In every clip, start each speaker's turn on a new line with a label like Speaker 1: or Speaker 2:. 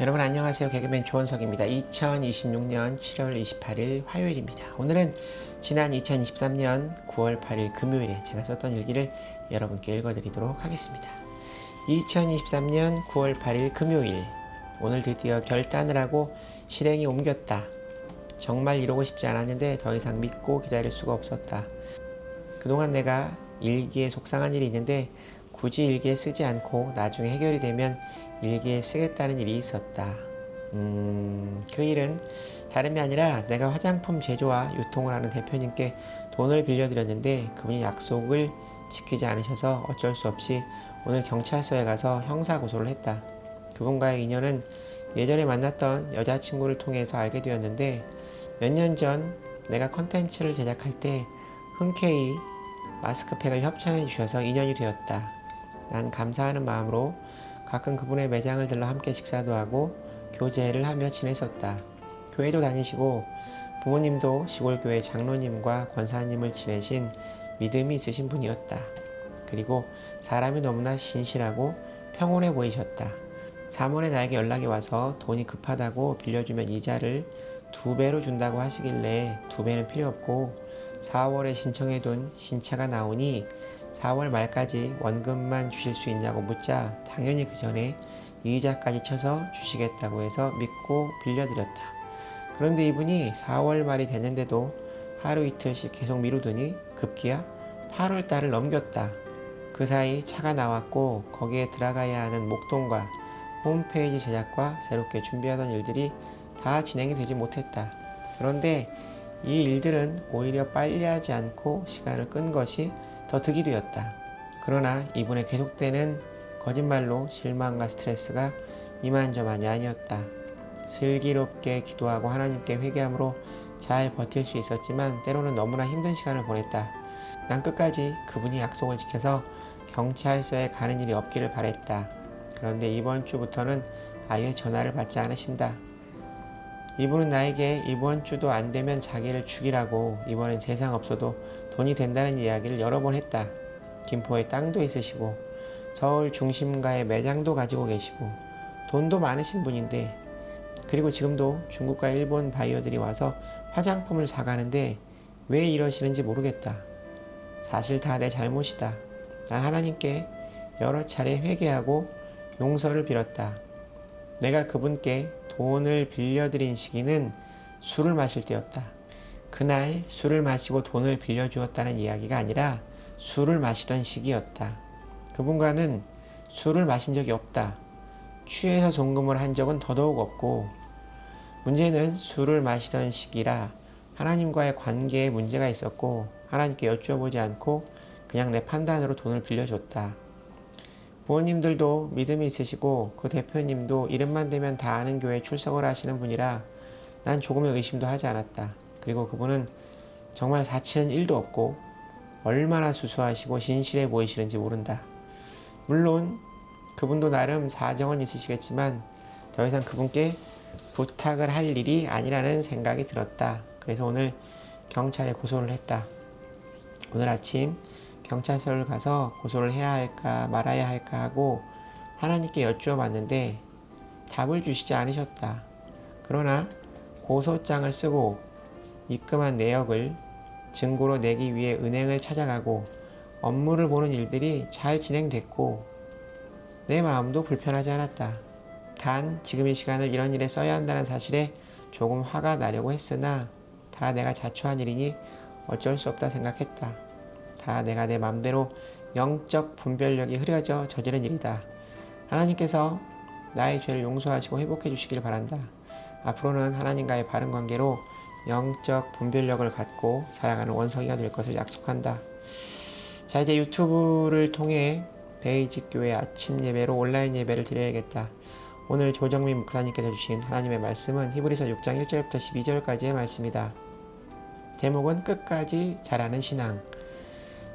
Speaker 1: 여러분 안녕하세요. 개그맨 조원석입니다. 2026년 7월 28일 화요일입니다. 오늘은 지난 2023년 9월 8일 금요일에 제가 썼던 일기를 여러분께 읽어드리도록 하겠습니다. 2023년 9월 8일 금요일, 오늘 드디어 결단을 하고 실행에 옮겼다. 정말 이러고 싶지 않았는데 더 이상 믿고 기다릴 수가 없었다. 그동안 내가 일기에 속상한 일이 있는데 굳이 일기에 쓰지 않고 나중에 해결이 되면 일기에 쓰겠다는 일이 있었다. 그 일은 다름이 아니라 내가 화장품 제조와 유통을 하는 대표님께 돈을 빌려드렸는데 그분이 약속을 지키지 않으셔서 어쩔 수 없이 오늘 경찰서에 가서 형사고소를 했다. 그분과의 인연은 예전에 만났던 여자친구를 통해서 알게 되었는데 몇 년 전 내가 컨텐츠를 제작할 때 흔쾌히 마스크팩을 협찬해 주셔서 인연이 되었다. 난 감사하는 마음으로 가끔 그분의 매장을 들러 함께 식사도 하고 교제를 하며 지냈었다. 교회도 다니시고 부모님도 시골교회 장로님과 권사님을 지내신 믿음이 있으신 분이었다. 그리고 사람이 너무나 신실하고 평온해 보이셨다. 3월에 나에게 연락이 와서 돈이 급하다고 빌려주면 이자를 2배로 준다고 하시길래 2배는 필요 없고 4월에 신청해둔 신차가 나오니 4월 말까지 원금만 주실 수 있냐고 묻자 당연히 그 전에 이자까지 쳐서 주시겠다고 해서 믿고 빌려드렸다. 그런데 이분이 4월 말이 됐는데도 하루 이틀씩 계속 미루더니 급기야 8월 달을 넘겼다. 그 사이 차가 나왔고 거기에 들어가야 하는 목돈과 홈페이지 제작과 새롭게 준비하던 일들이 다 진행이 되지 못했다. 그런데 이 일들은 오히려 빨리 하지 않고 시간을 끈 것이 더 득이 되었다. 그러나 이분의 계속되는 거짓말로 실망과 스트레스가 이만저만이 아니었다. 슬기롭게 기도하고 하나님께 회개함으로 잘 버틸 수 있었지만 때로는 너무나 힘든 시간을 보냈다. 난 끝까지 그분이 약속을 지켜서 경찰서에 가는 일이 없기를 바랬다. 그런데 이번 주부터는 아예 전화를 받지 않으신다. 이분은 나에게 이번 주도 안 되면 자기를 죽이라고 이번엔 세상 없어도 돈이 된다는 이야기를 여러 번 했다. 김포에 땅도 있으시고 서울 중심가에 매장도 가지고 계시고 돈도 많으신 분인데 그리고 지금도 중국과 일본 바이어들이 와서 화장품을 사가는데 왜 이러시는지 모르겠다. 사실 다 내 잘못이다. 난 하나님께 여러 차례 회개하고 용서를 빌었다. 내가 그분께 돈을 빌려드린 시기는 술을 마실 때였다. 그날 술을 마시고 돈을 빌려주었다는 이야기가 아니라 술을 마시던 시기였다. 그분과는 술을 마신 적이 없다. 취해서 송금을 한 적은 더더욱 없고 문제는 술을 마시던 시기라 하나님과의 관계에 문제가 있었고 하나님께 여쭈어보지 않고 그냥 내 판단으로 돈을 빌려줬다. 부모님들도 믿음이 있으시고 그 대표님도 이름만 대면 다 아는 교회에 출석을 하시는 분이라 난 조금의 의심도 하지 않았다. 그리고 그분은 정말 사치는 1도 없고 얼마나 수수하시고 신실해 보이시는지 모른다. 물론 그분도 나름 사정은 있으시겠지만 더 이상 그분께 부탁을 할 일이 아니라는 생각이 들었다. 그래서 오늘 경찰에 고소를 했다. 오늘 아침 경찰서를 가서 고소를 해야 할까 말아야 할까 하고 하나님께 여쭈어 봤는데 답을 주시지 않으셨다. 그러나 고소장을 쓰고 입금한 내역을 증거로 내기 위해 은행을 찾아가고 업무를 보는 일들이 잘 진행됐고 내 마음도 불편하지 않았다. 단 지금 이 시간을 이런 일에 써야 한다는 사실에 조금 화가 나려고 했으나 다 내가 자초한 일이니 어쩔 수 없다 생각했다. 다 내가 내 맘대로 영적 분별력이 흐려져 저지른 일이다. 하나님께서 나의 죄를 용서하시고 회복해 주시길 바란다. 앞으로는 하나님과의 바른 관계로 영적 분별력을 갖고 살아가는 원석이가 될 것을 약속한다. 자, 이제 유튜브를 통해 베이직 교회 아침 예배로 온라인 예배를 드려야겠다. 오늘 조정민 목사님께서 주신 하나님의 말씀은 히브리서 6장 1절부터 12절까지의 말씀이다. 제목은 끝까지 자라는 신앙.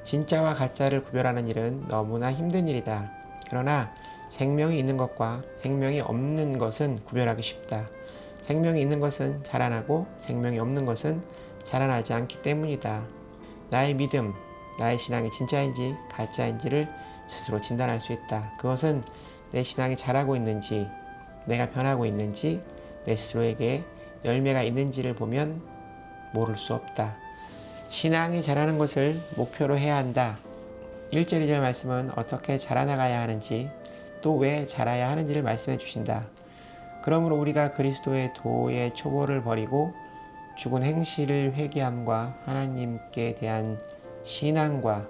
Speaker 1: 진짜와 가짜를 구별하는 일은 너무나 힘든 일이다. 그러나 생명이 있는 것과 생명이 없는 것은 구별하기 쉽다. 생명이 있는 것은 자라나고 생명이 없는 것은 자라나지 않기 때문이다. 나의 믿음, 나의 신앙이 진짜인지 가짜인지를 스스로 진단할 수 있다. 그것은 내 신앙이 자라고 있는지 내가 변하고 있는지, 내 스스로에게 열매가 있는지를 보면 모를 수 없다. 신앙이 자라는 것을 목표로 해야 한다. 1절 2절 말씀은 어떻게 자라나가야 하는지, 또 왜 자라야 하는지를 말씀해 주신다. 그러므로 우리가 그리스도의 도의 초보를 버리고 죽은 행실을 회개함과 하나님께 대한 신앙과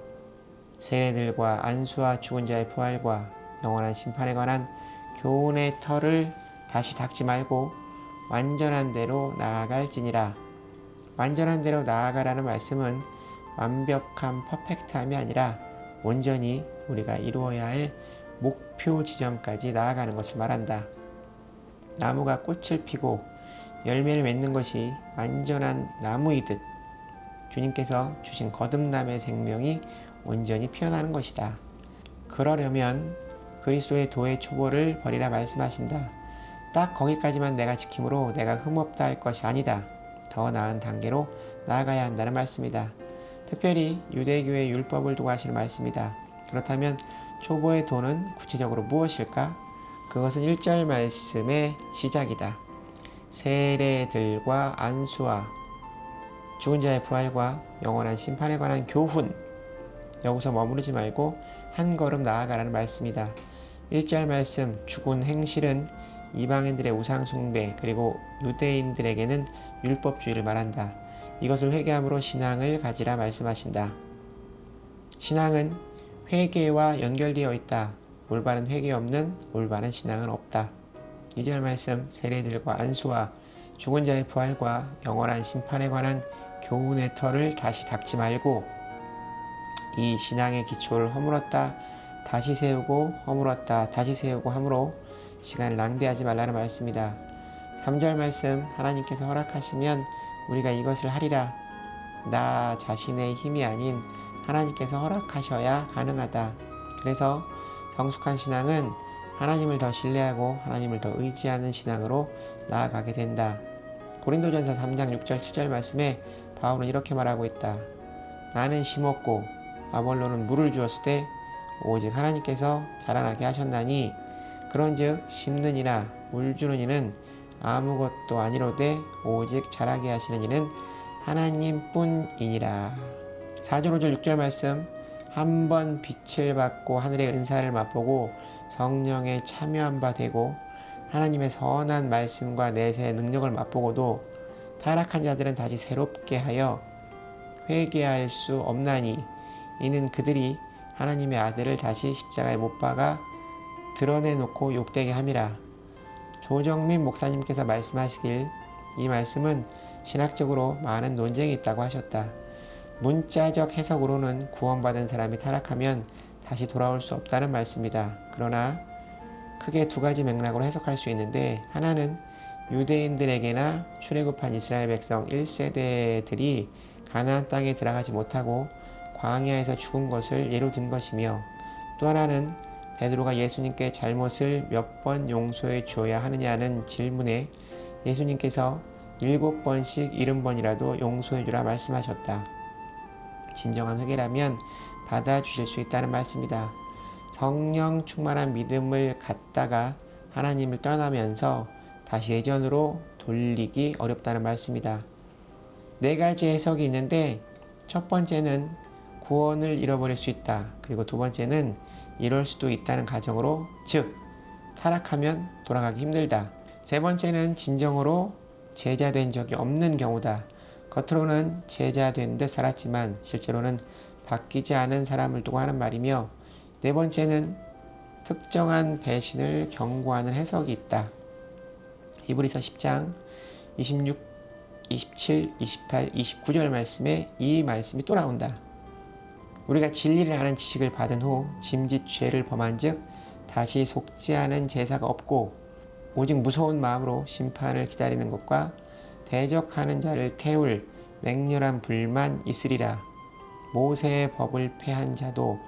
Speaker 1: 세례들과 안수와 죽은 자의 부활과 영원한 심판에 관한 교훈의 털을 다시 닦지 말고 완전한 대로 나아갈지니라. 완전한 대로 나아가라는 말씀은 완벽한 퍼펙트함이 아니라 온전히 우리가 이루어야 할 목표 지점까지 나아가는 것을 말한다. 나무가 꽃을 피고 열매를 맺는 것이 완전한 나무이듯 주님께서 주신 거듭남의 생명이 온전히 피어나는 것이다. 그러려면 그리스도의 도의 초보를 버리라 말씀하신다. 딱 거기까지만 내가 지킴으로 내가 흠없다 할 것이 아니다. 더 나은 단계로 나아가야 한다는 말씀이다. 특별히 유대교의 율법을 두고 하시는 말씀이다. 그렇다면 초보의 도는 구체적으로 무엇일까? 그것은 1절 말씀의 시작이다. 세례들과 안수와 죽은 자의 부활과 영원한 심판에 관한 교훈. 여기서 머무르지 말고 한 걸음 나아가라는 말씀이다. 1절 말씀 죽은 행실은 이방인들의 우상숭배 그리고 유대인들에게는 율법주의를 말한다. 이것을 회개함으로 신앙을 가지라 말씀하신다. 신앙은 회개와 연결되어 있다. 올바른 회개 없는 올바른 신앙은 없다. 2절 말씀 세례들과 안수와 죽은 자의 부활과 영원한 심판에 관한 교훈의 털을 다시 닦지 말고 이 신앙의 기초를 허물었다 다시 세우고 허물었다 다시 세우고 함으로 시간을 낭비하지 말라는 말씀이다. 3절 말씀 하나님께서 허락하시면 우리가 이것을 하리라. 나 자신의 힘이 아닌 하나님께서 허락하셔야 가능하다. 그래서 성숙한 신앙은 하나님을 더 신뢰하고 하나님을 더 의지하는 신앙으로 나아가게 된다. 고린도전서 3장 6절 7절 말씀에 바울은 이렇게 말하고 있다. 나는 심었고 아볼로는 물을 주었을 때 오직 하나님께서 자라나게 하셨나니 그런즉 심는 이나 물 주는 이는 아무것도 아니로되 오직 자라게 하시는 이는 하나님뿐이니라. 4절 5절 6절 말씀 한번 빛을 받고 하늘의 은사를 맛보고 성령에 참여한 바 되고 하나님의 선한 말씀과 내세의 능력을 맛보고도 타락한 자들은 다시 새롭게 하여 회개할 수 없나니 이는 그들이 하나님의 아들을 다시 십자가에 못 박아 드러내놓고 욕되게 함이라. 조정민 목사님께서 말씀하시길 이 말씀은 신학적으로 많은 논쟁이 있다고 하셨다. 문자적 해석으로는 구원받은 사람이 타락하면 다시 돌아올 수 없다는 말씀이다. 그러나 크게 두 가지 맥락으로 해석할 수 있는데 하나는 유대인들에게나 출애굽한 이스라엘 백성 1세대들이 가나안 땅에 들어가지 못하고 광야에서 죽은 것을 예로 든 것이며 또 하나는 베드로가 예수님께 잘못을 몇 번 용서해 주어야 하느냐는 질문에 예수님께서 7번씩 70번이라도 용서해 주라 말씀하셨다. 진정한 회개라면 받아주실 수 있다는 말씀이다. 성령 충만한 믿음을 갖다가 하나님을 떠나면서 다시 예전으로 돌리기 어렵다는 말씀이다. 4가지 해석이 있는데 첫 번째는 구원을 잃어버릴 수 있다. 그리고 두 번째는 이럴 수도 있다는 가정으로 즉 타락하면 돌아가기 힘들다. 세 번째는 진정으로 제자된 적이 없는 경우다. 겉으로는 제자된 듯 살았지만 실제로는 바뀌지 않은 사람을 두고 하는 말이며 네 번째는 특정한 배신을 경고하는 해석이 있다. 히브리서 10장 26, 27, 28, 29절 말씀에 이 말씀이 또 나온다. 우리가 진리를 아는 지식을 받은 후 짐짓 죄를 범한 즉 다시 속지 않은 제사가 없고 오직 무서운 마음으로 심판을 기다리는 것과 대적하는 자를 태울 맹렬한 불만 있으리라. 모세의 법을 폐한 자도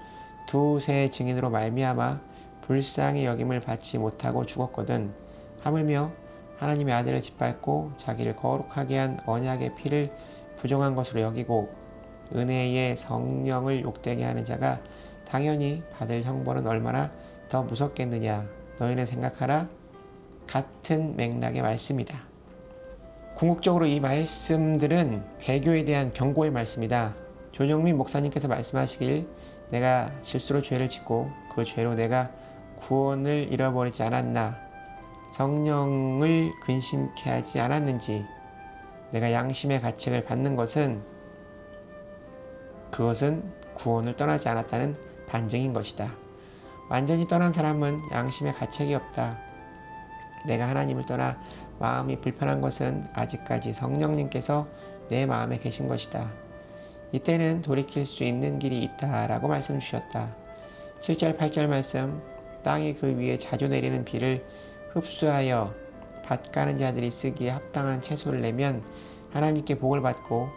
Speaker 1: 두세 증인으로 말미암아 불쌍히 여김을 받지 못하고 죽었거든. 하물며 하나님의 아들을 짓밟고 자기를 거룩하게 한 언약의 피를 부정한 것으로 여기고 은혜의 성령을 욕되게 하는 자가 당연히 받을 형벌은 얼마나 더 무섭겠느냐. 너희는 생각하라. 같은 맥락의 말씀이다. 궁극적으로 이 말씀들은 배교에 대한 경고의 말씀이다. 조정민 목사님께서 말씀하시길 내가 실수로 죄를 짓고 그 죄로 내가 구원을 잃어버리지 않았나, 성령을 근심케 하지 않았는지, 내가 양심의 가책을 받는 것은 그것은 구원을 떠나지 않았다는 반증인 것이다. 완전히 떠난 사람은 양심의 가책이 없다. 내가 하나님을 떠나 마음이 불편한 것은 아직까지 성령님께서 내 마음에 계신 것이다. 이때는 돌이킬 수 있는 길이 있다라고 말씀 주셨다. 7절 8절 말씀, 땅이 그 위에 자주 내리는 비를 흡수하여 밭 가는 자들이 쓰기에 합당한 채소를 내면 하나님께 복을 받고,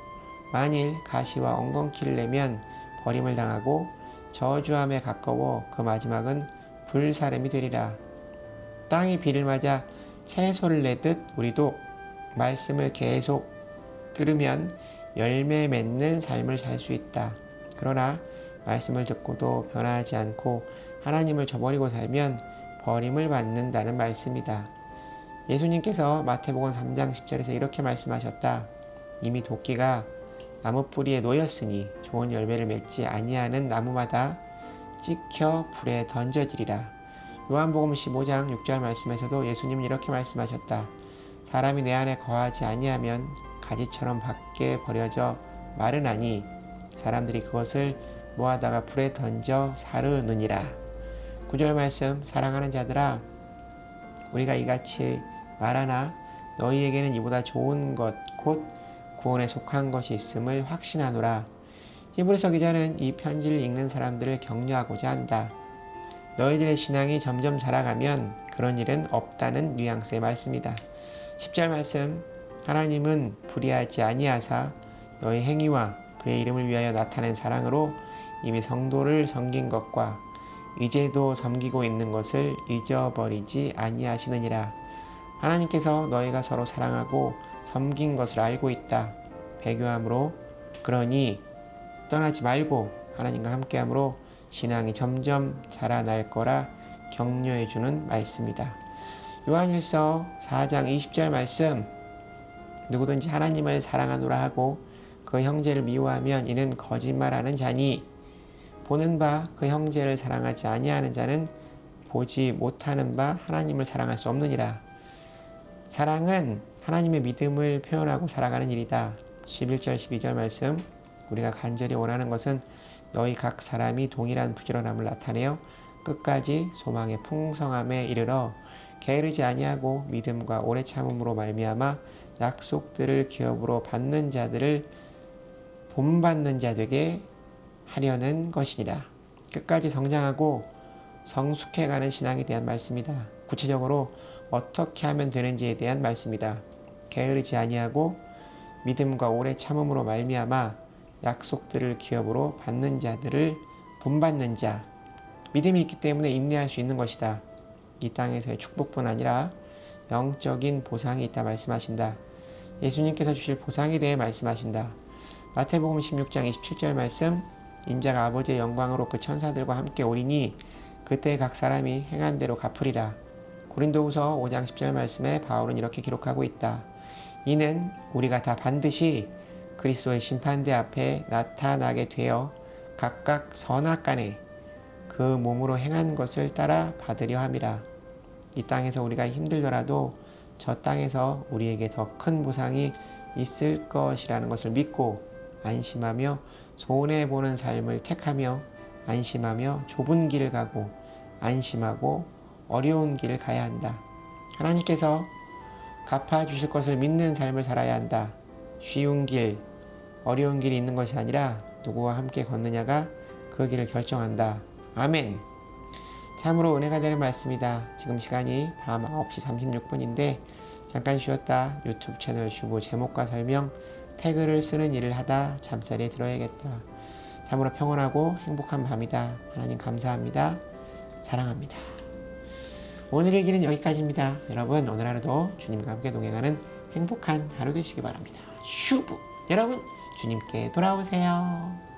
Speaker 1: 만일 가시와 엉겅퀴를 내면 버림을 당하고 저주함에 가까워 그 마지막은 불사름이 되리라. 땅이 비를 맞아 채소를 내듯 우리도 말씀을 계속 들으면 열매 맺는 삶을 살 수 있다. 그러나 말씀을 듣고도 변화하지 않고 하나님을 저버리고 살면 버림을 받는다는 말씀이다. 예수님께서 마태복음 3장 10절에서 이렇게 말씀하셨다. 이미 도끼가 나무 뿌리에 놓였으니 좋은 열매를 맺지 아니하는 나무마다 찍혀 불에 던져지리라. 요한복음 15장 6절 말씀에서도 예수님은 이렇게 말씀하셨다. 사람이 내 안에 거하지 아니하면 가지처럼 밖에 버려져 마르나니 사람들이 그것을 모아다가 불에 던져 사르느니라. 9절 말씀, 사랑하는 자들아, 우리가 이같이 말하나 너희에게는 이보다 좋은 것 곧 구원에 속한 것이 있음을 확신하노라. 히브리서 기자는 이 편지를 읽는 사람들을 격려하고자 한다. 너희들의 신앙이 점점 자라가면 그런 일은 없다는 뉘앙스의 말씀이다. 10절 말씀, 하나님은 불의하지 아니하사 너희 행위와 그의 이름을 위하여 나타낸 사랑으로 이미 성도를 섬긴 것과 이제도 섬기고 있는 것을 잊어버리지 아니하시느니라. 하나님께서 너희가 서로 사랑하고 섬긴 것을 알고 있다. 배교함으로, 그러니 떠나지 말고 하나님과 함께함으로 신앙이 점점 자라날 거라 격려해주는 말씀이다. 요한일서 4장 20절 말씀, 누구든지 하나님을 사랑하노라 하고 그 형제를 미워하면 이는 거짓말하는 자니 보는 바 그 형제를 사랑하지 아니하는 자는 보지 못하는 바 하나님을 사랑할 수 없느니라. 사랑은 하나님의 믿음을 표현하고 살아가는 일이다. 11절 12절 말씀, 우리가 간절히 원하는 것은 너희 각 사람이 동일한 부지런함을 나타내어 끝까지 소망의 풍성함에 이르러 게으르지 아니하고 믿음과 오래 참음으로 말미암아 약속들을 기업으로 받는 자들을 본받는 자 되게 하려는 것이니라. 끝까지 성장하고 성숙해가는 신앙에 대한 말씀이다. 구체적으로 어떻게 하면 되는지에 대한 말씀이다. 게으르지 아니하고 믿음과 오래 참음으로 말미암아 약속들을 기업으로 받는 자들을 본받는 자. 믿음이 있기 때문에 인내할 수 있는 것이다. 이 땅에서의 축복뿐 아니라 영적인 보상이 있다 말씀하신다. 예수님께서 주실 보상에 대해 말씀하신다. 마태복음 16장 27절 말씀, 인자가 아버지의 영광으로 그 천사들과 함께 오리니 그때 각 사람이 행한 대로 갚으리라. 고린도후서 5장 10절 말씀에 바울은 이렇게 기록하고 있다. 이는 우리가 다 반드시 그리스도의 심판대 앞에 나타나게 되어 각각 선악간에 그 몸으로 행한 것을 따라 받으려 함이라. 이 땅에서 우리가 힘들더라도 저 땅에서 우리에게 더 큰 보상이 있을 것이라는 것을 믿고 안심하며 손해보는 삶을 택하며 안심하며 좁은 길을 가고 안심하고 어려운 길을 가야 한다. 하나님께서 갚아주실 것을 믿는 삶을 살아야 한다. 쉬운 길, 어려운 길이 있는 것이 아니라 누구와 함께 걷느냐가 그 길을 결정한다. 아멘. 참으로 은혜가 되는 말씀이다. 지금 시간이 밤 9시 36분인데 잠깐 쉬었다 유튜브 채널 주보 제목과 설명, 태그를 쓰는 일을 하다 잠자리에 들어야겠다. 참으로 평온하고 행복한 밤이다. 하나님 감사합니다. 사랑합니다. 오늘의 길은 여기까지입니다. 여러분 오늘 하루도 주님과 함께 동행하는 행복한 하루 되시기 바랍니다. 슈브! 여러분 주님께 돌아오세요.